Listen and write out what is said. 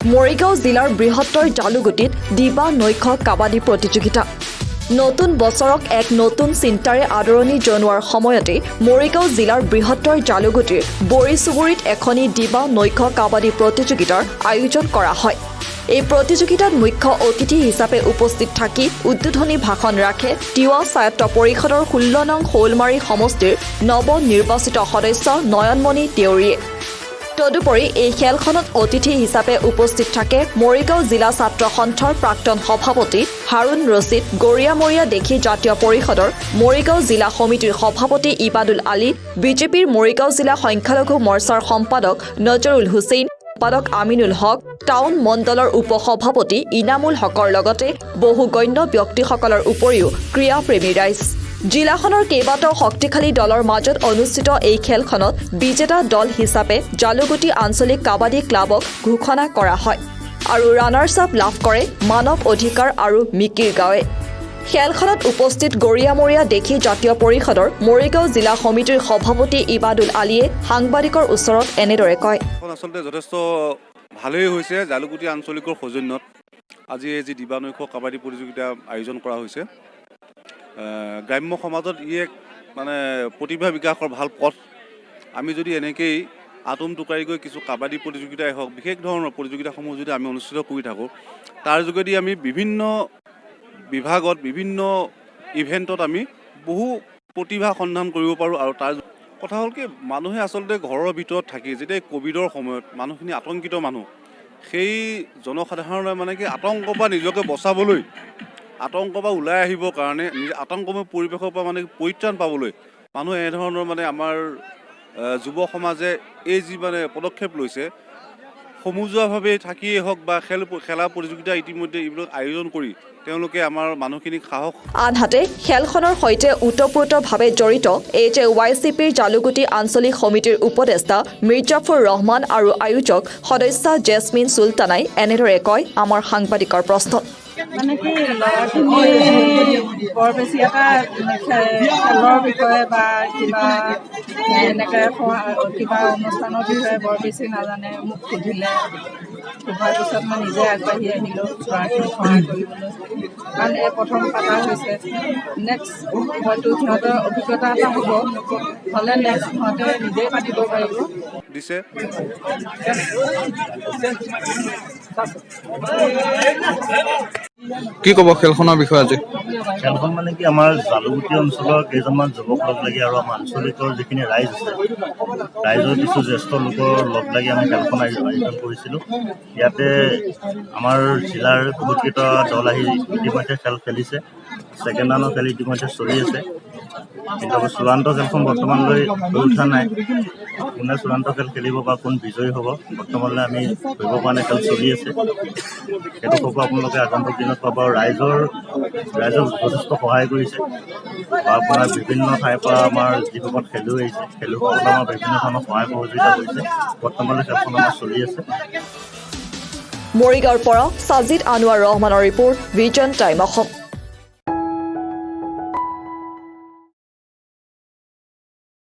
মৰিগাঁও জিলাৰ বৃহত্তৰ জালুগুটিত দিবা নৈশ কাবাডী প্ৰতিযোগিতা নতুন বছৰক এক নতুন চিন্তাৰে আদৰণি জনোৱাৰ সময়তে মৰিগাঁও জিলাৰ বৃহত্তৰ জালুগুটিৰ বৰিচুবুৰীত এখনি দিবা নৈশ কাবাডী প্ৰতিযোগিতাৰ আয়োজন কৰা হয়। এই প্ৰতিযোগিতাত মুখ্য অতিথি হিচাপে উপস্থিত থাকি উদ্বোধনী ভাষণ ৰাখে তিৱা স্বায়ত্ত পৰিষদৰ 16 নং শৌলমাৰী সমষ্টিৰ নৱনিৰ্বাচিত সদস্য নয়নমণি দেউৰীয়ে। তদুপৰি এই খেলখনত অতিথি হিচাপে উপস্থিত থাকে মৰিগাঁও জিলা ছাত্ৰ সন্থাৰ প্ৰাক্তন সভাপতি হাৰুণ ৰছিদ, গৰিয়ামৰীয়া দেখি জাতীয় পৰিষদৰ মৰিগাঁও জিলা সমিতিৰ সভাপতি ইবাদুল আলী, বিজেপিৰ মৰিগাঁও জিলা সংখ্যালঘু মৰ্চাৰ সম্পাদক নজৰুল হুছেইন, সম্পাদক আমিনুল হক, টাউন মণ্ডলৰ উপসভাপতি ইনামুল হকৰ লগতে বহু গণ্য ব্যক্তিসকলৰ উপৰিও ক্ৰীড়াপ্ৰেমী ৰাইজ। জিলাখনৰ কেইবাটাও শক্তিশালী দলৰ মাজত অনুষ্ঠিত এই খেলখনত বিজেতা দল হিচাপে জালুগুটি আঞ্চলিক কাবাডী ক্লাবক ঘোষণা কৰা হয় আৰু ৰানাৰ্ছ আপ লাভ কৰে মানৱ অধিকাৰ আৰু মিকিৰ গাঁৱে। খেলখনত উপস্থিত গৰিয়ামৰীয়া দেখি জাতীয় পৰিষদৰ মৰিগাঁও জিলা সমিতিৰ সভাপতি ইবাদুল আলীয়ে সাংবাদিকৰ ওচৰত এনেদৰে কয়। আচলতে যথেষ্ট ভালেই হৈছে। জালুগুটি আঞ্চলিকৰ সৌজন্যত আজি এই যি দিবা নৈশ কাবাডী প্ৰতিযোগিতা আয়োজন কৰা হৈছে। গ্ৰাম্য সমাজত ই এক প্ৰতিভা বিকাশৰ ভাল পথ। আমি যদি এনেকৈয়ে আটোম টোকাৰিকৈ কিছু কাবাডী প্ৰতিযোগিতাই হওক, বিশেষ ধৰণৰ প্ৰতিযোগিতাসমূহ যদি আমি অনুষ্ঠিত কৰি থাকোঁ, তাৰ যোগেদি আমি বিভিন্ন বিভাগত বিভিন্ন ইভেণ্টত আমি বহু প্ৰতিভা সন্ধান কৰিব পাৰোঁ। আৰু তাৰ কথা হ'ল কি, মানুহে আচলতে ঘৰৰ ভিতৰত থাকি যেতিয়া ক'ভিডৰ সময়ত মানুহখিনি আতংকিত মানুহ, সেই জনসাধাৰণে কি আতংকৰ পৰা নিজকে বচাবলৈ, আতংকৰ পৰা ওলাই আহিবৰ কাৰণে, আতংকময় পৰিৱেশৰ পৰা পৰিত্ৰাণ পাবলৈ মানুহে এনেধৰণৰ আমাৰ যুৱ সমাজে এই যি পদক্ষেপ লৈছে, সমজুৱাভাৱে থাকিয়েই হওক বা খেলা প্ৰতিযোগিতা ইতিমধ্যে এইবিলাক আয়োজন কৰি তেওঁলোকে আমাৰ মানুহখিনিক সাহস। আনহাতে খেলখনৰ সৈতে ওতঃপ্ৰোতভাৱে জড়িত HYCPৰ জালুগুটি আঞ্চলিক সমিতিৰ উপদেষ্টা মিৰ্জাফুৰ ৰহমান আৰু আয়োজক সদস্য জেছমিন চুলতানাই এনেদৰে কয় আমাৰ সাংবাদিকৰ প্ৰশ্নত। কি ল'ৰাখিনি বৰ বেছি এটা খেলৰ বিষয়ে বা কিবা এনেকৈ কিবা অনুষ্ঠানৰ বিষয়ে বৰ বেছি নাজানে। মোক সুধিলে, সোধাৰ পিছত মই নিজে আগবাঢ়ি আহিলোঁ ল'ৰাখিনিক সহায় কৰিবলৈ। কাৰণ এই প্ৰথম পাতা হৈছে, নেক্সট হয়তো সিহঁতৰ অভিজ্ঞতা এটা হ'ব, হ'লে নেক্সট সিহঁতে নিজেই পাতিব পাৰিব। দিছে কি ক'ব খেলখনৰ বিষয়ে? আজি খেলখন কি আমাৰ জালুগুটি অঞ্চলৰ কেইজনমান যুৱক লগ লাগি আৰু আমাৰ আঞ্চলিকৰ যিখিনি ৰাইজ আছে, ৰাইজৰ কিছু জ্যেষ্ঠ লোকৰ লগ লাগি আমি খেলখন আয়োজন কৰিছিলোঁ। ইয়াতে আমাৰ জিলাৰ বহুতকেইটা দল আহি ইতিমধ্যে খেল খেলিছে। ছেকেণ্ড ৰাউণ্ডৰ খেল ইতিমধ্যে চলি আছে, কিন্তু চূড়ান্ত খেলখন বৰ্তমানলৈ হৈ উঠা নাই। কোনে চূড়ান্ত খেল খেলিব বা কোন বিজয়ী হ'ব বৰ্তমানলৈ আমি ধৰিব পৰা নাই। খেল চলি আছে, সেইটো হ'ব আপোনালোকে আগন্তুক দিনত পাব। ৰাইজক যথেষ্ট সহায় কৰিছে বা আপোনাৰ বিভিন্ন ঠাইৰ পৰা আমাৰ যিসকল খেলুৱৈ আহিছে, খেলুৱৈসকলে আমাৰ বিভিন্ন ধৰণৰ সহায় সহযোগিতা কৰিছে। বৰ্তমানলৈ খেলখন আমাৰ চলি আছে। মৰিগাঁৱৰ পৰা ছাজিদ আনোৱাৰ ৰহমানৰ ৰিপৰ্ট, ভিজন টাইম অসম।